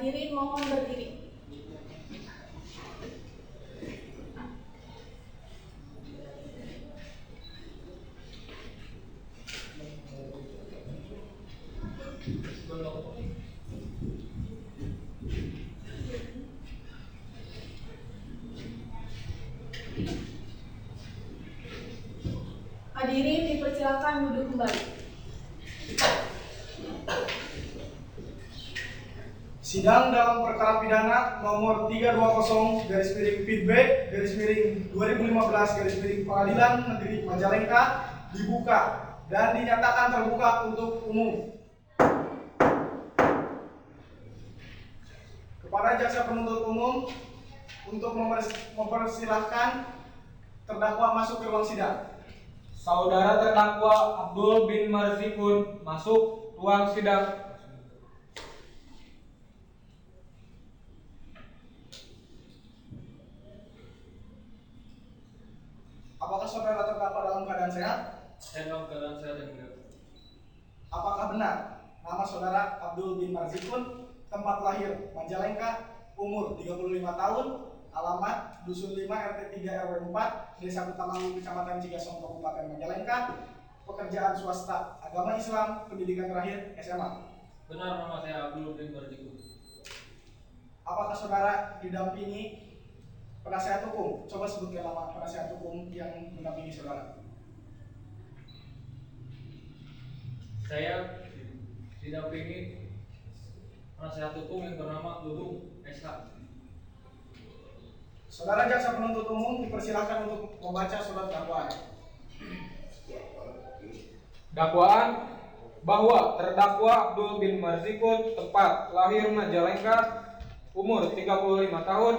Hadirin mohon berdiri. Hadirin dipersilakan duduk kembali. Sidang dalam perkara pidana nomor 320 garis miring PIT-B garis miring 2015 garis miring Pengadilan Negeri Majalengka dibuka dan dinyatakan terbuka untuk umum. Kepada jaksa penuntut umum untuk mempersilahkan terdakwa masuk ke ruang sidang. Saudara terdakwa Abdul bin Marzikun masuk ruang sidang. Apakah saudara terdakwa dalam keadaan sehat? Saya dalam keadaan sehat dan bugar. Apakah benar nama saudara Abdul bin Marzikun, tempat lahir Majalengka, umur 35 tahun, alamat Dusun 5 RT 3 RW 4, Desa Kutamanggu, Kecamatan Cigasong, Kabupaten Majalengka, pekerjaan swasta, agama Islam, pendidikan terakhir SMA? Benar, nama saya Abdul bin Marzikun. Apakah saudara didampingi penasihat hukum? Coba sebutkan nama penasihat hukum yang mendampingi saudara. Saya didampingi penasihat hukum yang bernama Dudung SH. Saudara jaksa penuntut umum dipersilakan untuk membaca surat dakwaan. Dakwaan bahwa terdakwa Abdul bin Marzikun, tempat lahir Majalengka, umur 35 tahun,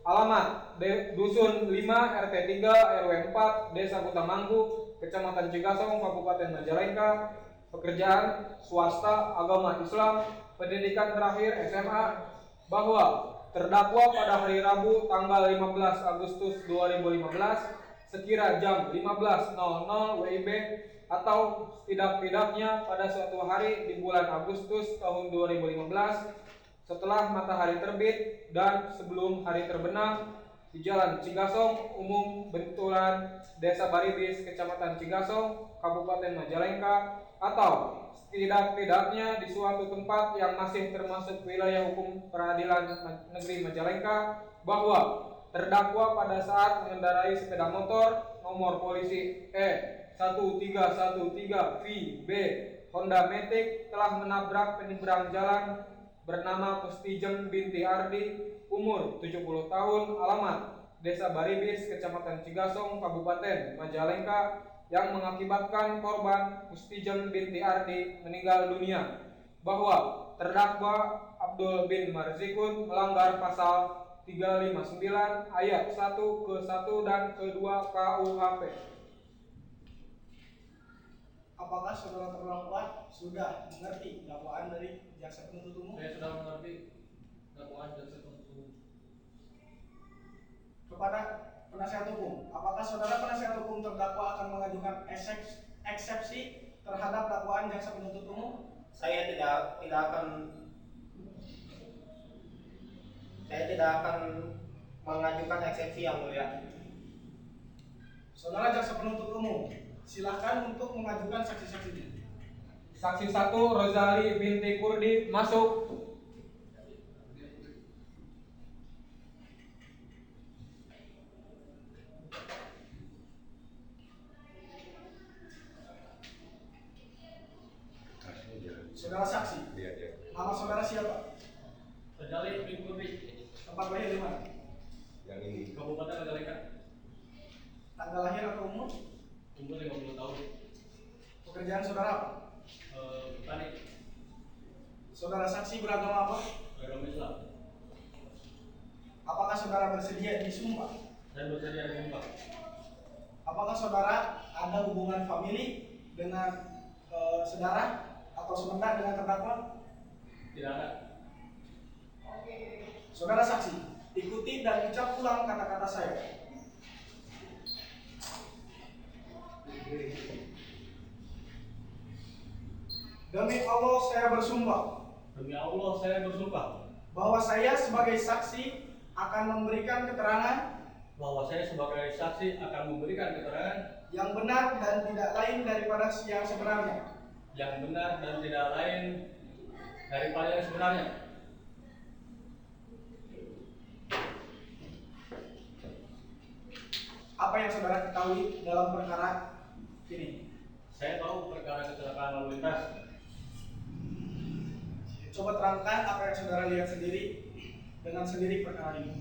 alamat Dusun 5 RT 3 RW 4, Desa Kutamanggu, Kecamatan Cigasong, Kabupaten Majalengka, pekerjaan swasta, agama Islam, pendidikan terakhir SMA, bahwa terdakwa pada hari Rabu tanggal 15 Agustus 2015 sekira jam 15.00 WIB atau setidak-tidaknya pada suatu hari di bulan Agustus tahun 2015 setelah matahari terbit dan sebelum hari terbenam di Jalan Cigasong Umum Bentulan, Desa Baribis, Kecamatan Cigasong, Kabupaten Majalengka, atau setidak-tidaknya di suatu tempat yang masih termasuk wilayah hukum Peradilan Negeri Majalengka, bahwa terdakwa pada saat mengendarai sepeda motor nomor polisi E1313VB Honda Matic telah menabrak penyeberang jalan bernama Pustijem binti Ardi, umur 70 tahun, alamat Desa Baribis, Kecamatan Cigasong, Kabupaten Majalengka, yang mengakibatkan korban Pustijem binti Ardi meninggal dunia, bahwa terdakwa Abdul bin Marzikun melanggar pasal 359 ayat 1 ke 1 dan ke 2 KUHP. Apakah saudara terdakwa sudah mengerti dakwaan dari jaksa penuntut umum? Saya sudah mengerti dakwaan jaksa penuntut umum. Kepada penasihat hukum, apakah saudara penasihat hukum terdakwa akan mengajukan eksepsi terhadap dakwaan jaksa penuntut umum? Saya tidak akan mengajukan eksepsi yang mulia. Saudara jaksa penuntut umum, silakan untuk mengajukan saksi-saksinya. Saksi 1 Rozali binti Kurdi masuk. Saudara saksi, nama saudara siapa? Rozali binti Kurdi, Tempat lahir di mana? Yang ini Kabupaten Majalengka, Tanggal lahir atau umur? umur 50 tahun. Pekerjaan saudara apa? Petani, Saudara saksi beragama apa? agama Islam. Apakah saudara bersedia disumpah? Saya bersedia disumpah. Apakah saudara ada hubungan famili dengan saudara atau sebentar dengan terdakwa? Tidak ada. Saudara saksi, ikuti dan ucap ulang kata-kata saya. Demi Allah saya bersumpah Demi Allah saya bersumpah bahwa saya sebagai saksi akan memberikan keterangan bahwa saya sebagai saksi akan memberikan keterangan yang benar dan tidak lain daripada yang sebenarnya. yang benar dan tidak lain daripada yang sebenarnya. Apa yang saudara ketahui dalam perkara ini? Saya tahu perkara kecelakaan lalu lintas. Coba terangkan apa yang saudara lihat sendiri dengan sendiri perkara ini.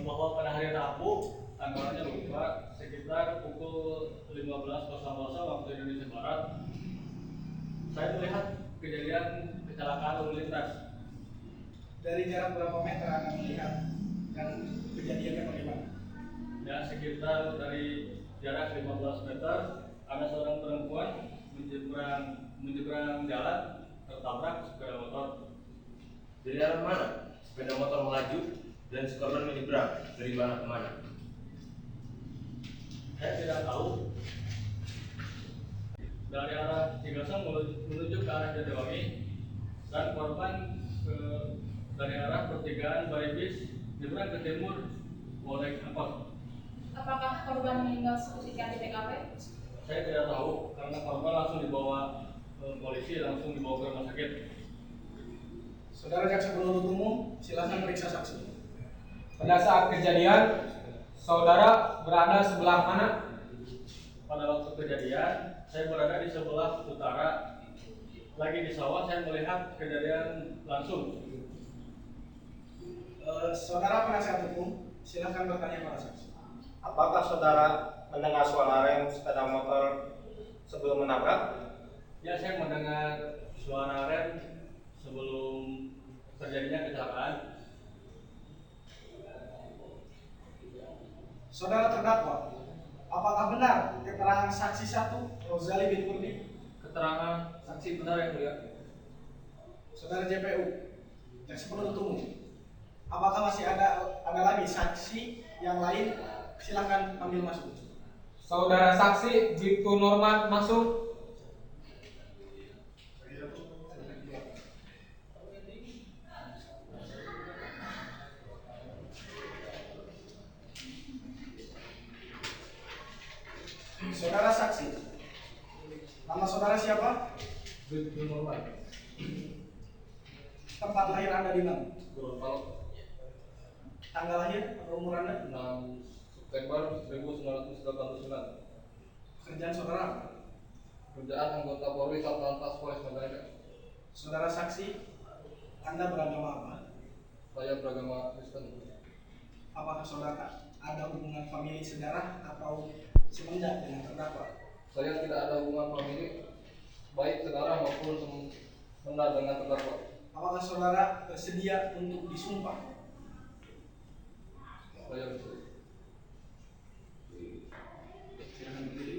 Bahwa pada hari Rabu tanggalnya lupa sekitar pukul 15.00 waktu Indonesia Barat, saya melihat kejadian kecelakaan lalu lintas. Dari jarak berapa meter Anda melihat dan kejadiannya bagaimana? Ya, sekitar dari jarak 15 meter ada seorang perempuan menyeberang jalan tertabrak sepeda motor. Dari arah mana sepeda motor melaju dan si korban menyeberang dari mana ke mana? Saya tidak tahu. Dari arah Cigasong menuju ke arah Jatiwangi dan korban dari arah pertigaan Baribis menyeberang ke timur oleh angkot. Apakah korban meninggal seketika di TKP? Saya tidak tahu karena korban langsung dibawa polisi, langsung dibawa ke rumah sakit. Saudara jaksa penuntut umum, silakan periksa saksi. Pada saat kejadian, saudara berada sebelah mana? Pada waktu kejadian, saya berada di sebelah utara. Lagi di sawah, saya melihat kejadian langsung. Saudara penasihat hukum, silakan bertanya pada saksi. Apakah saudara mendengar suara rem sepeda motor sebelum menabrak? Ya, saya mendengar suara rem sebelum terjadinya kecelakaan. Saudara terdakwa, apakah benar keterangan saksi 1 Rozali bin Kurdi? Keterangan saksi benar yang mulia. Saudara JPU, jaksa penuntut umum, apakah masih ada lagi saksi yang lain? Silakan ambil masuk. Saudara saksi Bribtu Norman masuk. Saudara saksi, nama saudara siapa? Bribtu Norman. Tempat lahir Anda di mana? Gorontalo, Tanggal lahir atau umur Anda? 6 September 1989. Kerjaan saudara apa? Kerjaan anggota Polri Satlantas Polres Majalengka. Saudara saksi, Anda beragama apa? Saya beragama Kristen. Apakah saudara ada hubungan famili sedarah atau semenjak dengan terdakwa? Saya tidak ada hubungan famili, baik saudara maupun semena dengan terdakwa. Apakah saudara bersedia untuk disumpah? Saya bersedia. Silakan berdiri.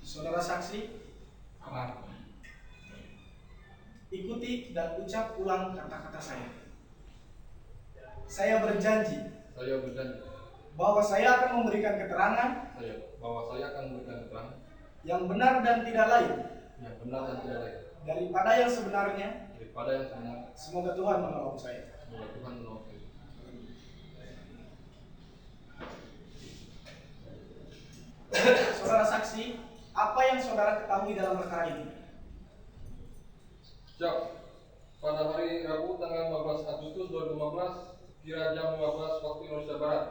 Saudara saksi, ikuti dan ucap ulang kata-kata saya. Saya berjanji Saya berjanji bahwa saya akan memberikan keterangan bahwa saya akan memberikan keterangan yang benar dan tidak lain yang benar dan tidak lain daripada yang sebenarnya. daripada yang sebenarnya. Semoga Tuhan menolong saya. Semoga Tuhan menolong saya. Saudara saksi, apa yang saudara ketahui dalam perkara ini? Siap. Pada hari Rabu tanggal 15 Agustus 2015 kira jam 15 waktu Indonesia Barat,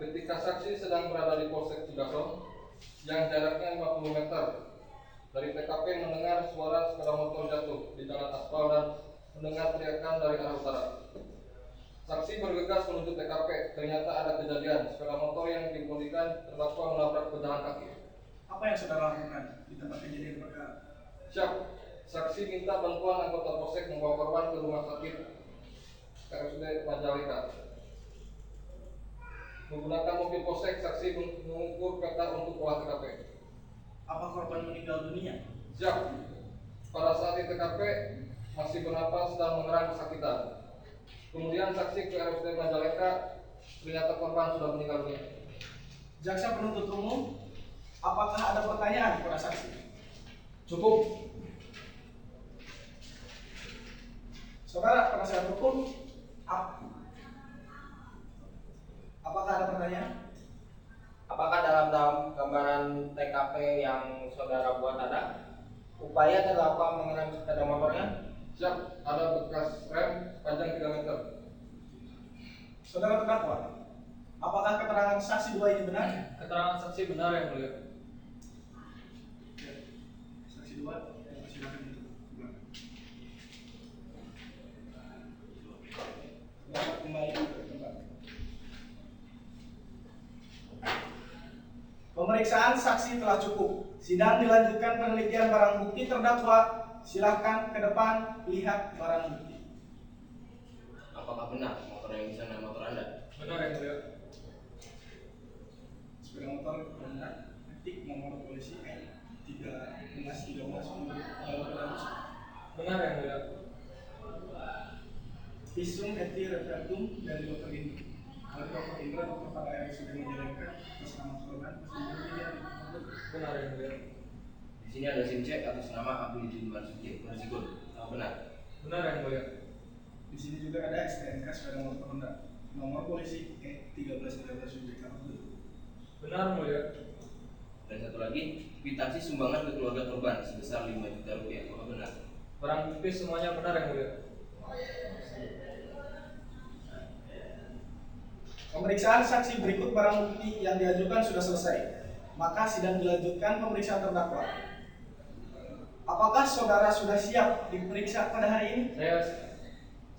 ketika saksi sedang berada di Polsek Cigasong yang jaraknya 50 meter dari TKP, mendengar suara sepeda motor jatuh di jalan aspal dan mendengar teriakan dari arah utara. Saksi bergegas menuju TKP. Ternyata ada kejadian sepeda motor yang dikemudikan terdakwa menabrak pejalan kaki. Apa yang saudara lakukan di tempat kejadian perkara? Siap. Saksi minta bantuan anggota Polsek membawa korban ke rumah sakit RSUD Majalengka. Menggunakan mobil Polsek, saksi mengukur peta untuk olah TKP. Apa korban meninggal dunia? Siap. Pada saat di TKP masih bernapas dan mengerang kesakitan. Kemudian saksi ke RSUD Majalengka, ternyata korban sudah meninggal dunia. Jaksa penuntut umum, apakah ada pertanyaan kepada saksi? Cukup. Saudara penasihat hukum, apakah ada pertanyaan? Apakah dalam gambaran TKP yang saudara buat ada upaya terdakwa mengerem sepeda motornya? Siap, ada bekas rem panjang 3 meter. Saudara terdakwa, apakah keterangan saksi dua ini benar? Keterangan saksi benar yang mulia. Saksi dua, silakan itu. Dapat kembali ke tempat. Pemeriksaan saksi telah cukup. Sidang dilanjutkan penelitian barang bukti terdakwa. Silakan ke depan lihat barang bukti. Apakah benar motor yang di sana motor Anda? Benar yang mulia. Sepeda motor benar, ketik nomor polisi N1313 Benar yang mulia. visum et referendum dari Dr. Indra. Oleh Dr. Indra, dokter pada yang sudah menjalankan atas nama korban. Benar yang mulia. Di sini ada SIM cek atas nama Abdul bin Marzukin. Apa benar? Benar yang mulia. Di sini juga ada STNK sepeda motor Honda. Nomor polisi E1313 UJK. Benar mulia. Dan satu lagi, kwitansi sumbangan ke keluarga korban sebesar 5 juta rupiah. Apa benar? Barang bukti semuanya benar yang mulia. Pemeriksaan saksi berikut barang bukti yang diajukan sudah selesai. Maka sidang dilanjutkan pemeriksaan terdakwa. Apakah saudara sudah siap diperiksa pada hari ini?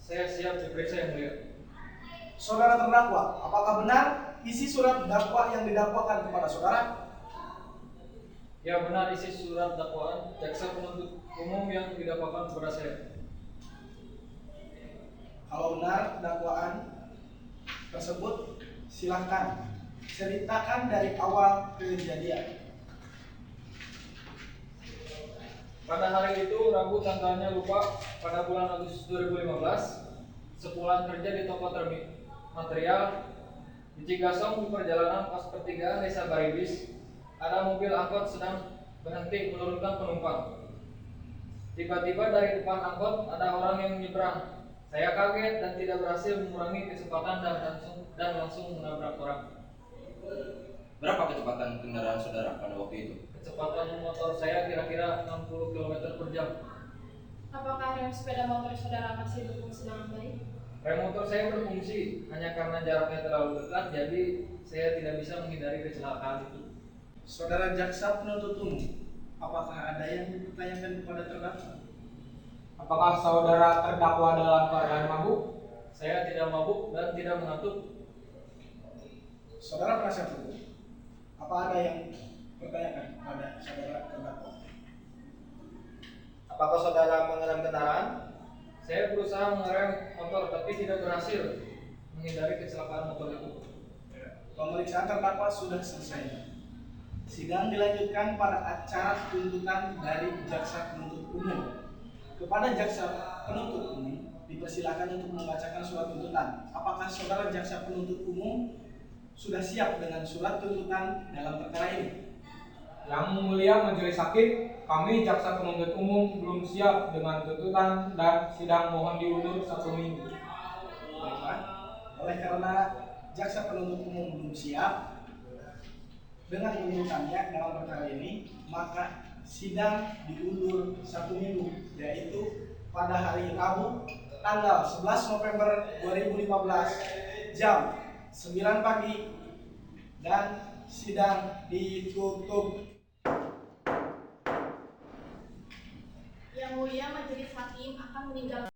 Saya siap diperiksa yang mulia. Saudara terdakwa, apakah benar isi surat dakwa yang didakwakan kepada saudara? Ya benar isi surat dakwaan jaksa penuntut umum yang didakwakan kepada saya. Kalau benar dakwaan tersebut, silahkan ceritakan dari awal kejadian. Pada hari itu, Rabu tanggalnya lupa, pada bulan Agustus 2015, sepulang kerja di toko material di Cigasong di perjalanan pos pertigaan Desa Baribis, ada mobil angkot sedang berhenti menurunkan penumpang. Tiba-tiba dari depan angkot ada orang yang menyeberang. Saya kaget dan tidak berhasil mengurangi kecepatan dan langsung menabrak orang. Berapa kecepatan kendaraan saudara pada waktu itu? Kecepatan motor saya kira-kira 60 km per jam. Apakah rem sepeda motor saudara masih berfungsi dengan baik? Rem motor saya berfungsi, hanya karena jaraknya terlalu dekat, jadi saya tidak bisa menghindari kecelakaan itu. Saudara jaksa penuntut umum, apakah ada yang dipertanyakan kepada terdakwa? Apakah saudara terdakwa dalam keadaan mabuk? Saya tidak mabuk dan tidak mengantuk. Saudara penasihat hukum, apa ada yang bertanyakan kepada saudara terdakwa? Apakah saudara mengerem kendaraan? Saya berusaha mengerem motor tapi tidak berhasil menghindari kecelakaan motor itu. Pemeriksaan terdakwa sudah selesai. Sidang dilanjutkan pada acara tuntutan dari jaksa penuntut umum. Kepada jaksa penuntut umum dipersilakan untuk membacakan surat tuntutan. Apakah saudara jaksa penuntut umum sudah siap dengan surat tuntutan dalam perkara ini? Yang mulia majelis hakim, kami jaksa penuntut umum belum siap dengan tuntutan dan sidang mohon diundur 1 minggu. Baiklah. Oleh karena jaksa penuntut umum belum siap dengan tuntutannya dalam perkara ini, maka sidang diundur 1 minggu, yaitu pada hari Rabu tanggal 11 November 2015 jam 9 pagi dan sidang ditutup. Yang mulia majelis hakim akan meninggalkan